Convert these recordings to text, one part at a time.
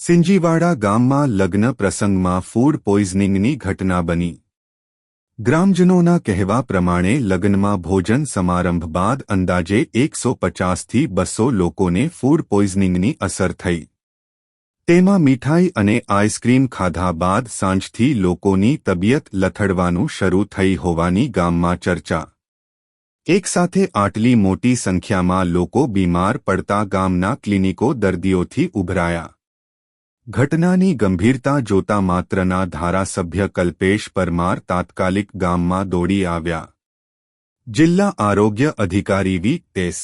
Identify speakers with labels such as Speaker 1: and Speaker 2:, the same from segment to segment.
Speaker 1: સિંજીવાડા ગામમાં લગ્ન પ્રસંગમાં ફૂડ પોઈઝનિંગની ઘટના બની। ગ્રામજનોના કહેવા પ્રમાણે લગ્નમાં ભોજન સમારંભ બાદ અંદાજે 150થી 200 લોકોને ફૂડ પોઈઝનિંગની અસર થઈ। તેમાં મીઠાઈ અને આઈસ્ક્રીમ ખાધા બાદ સાંજથી લોકોની તબિયત લથડવાનું શરૂ થઈ હોવાની ગામમાં ચર્ચા। એકસાથે આટલી મોટી સંખ્યામાં લોકો બીમાર પડતા ગામના ક્લિનિકો દર્દીઓથી ઉભરાયા। ઘટનાની ગંભીરતા જોતા માત્રના ધારાસભ્ય કલ્પેશ પરમાર તાત્કાલિક ગામમાં દોડી આવ્યા। જિલ્લા આરોગ્ય અધિકારી વી.એસ.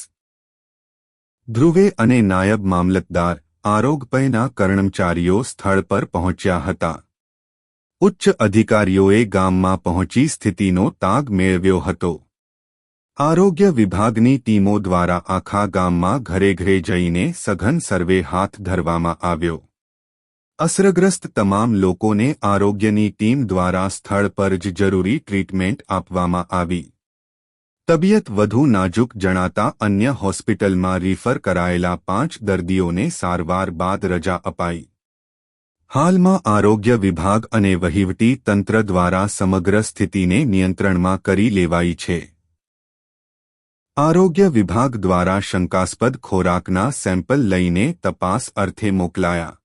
Speaker 1: ધ્રુવે અને નાયબ મામલતદાર આરોગ્યના કર્મચારીઓ સ્થળ પર પહોંચ્યા હતા। ઉચ્ચ અધિકારીઓએ ગામમાં પહોંચી સ્થિતિનો તાગ મેળવ્યો હતો। આરોગ્ય વિભાગની ટીમો દ્વારા આખા ગામમાં ઘરે ઘરે જઈને સઘન સર્વે હાથ ધરવામાં આવ્યો। અસરગ્રસ્ત તમામ લોકોને આરોગ્યની ટીમ દ્વારા સ્થળ પર જ જરૂરી ટ્રીટમેન્ટ આપવામાં આવી। તબિયત વધુ નાજુક જણાતા અન્ય હોસ્પિટલમાં રિફર કરાયેલા 5 દર્દીઓને સારવાર બાદ રજા અપાઈ। હાલમાં આરોગ્ય વિભાગ અને વહીવટી તંત્ર દ્વારા સમગ્ર સ્થિતિને નિયંત્રણમાં કરી લેવાઈ છે। આરોગ્ય વિભાગ દ્વારા શંકાસ્પદ ખોરાકના સેમ્પલ લઈને તપાસ અર્થે મોકલાયા।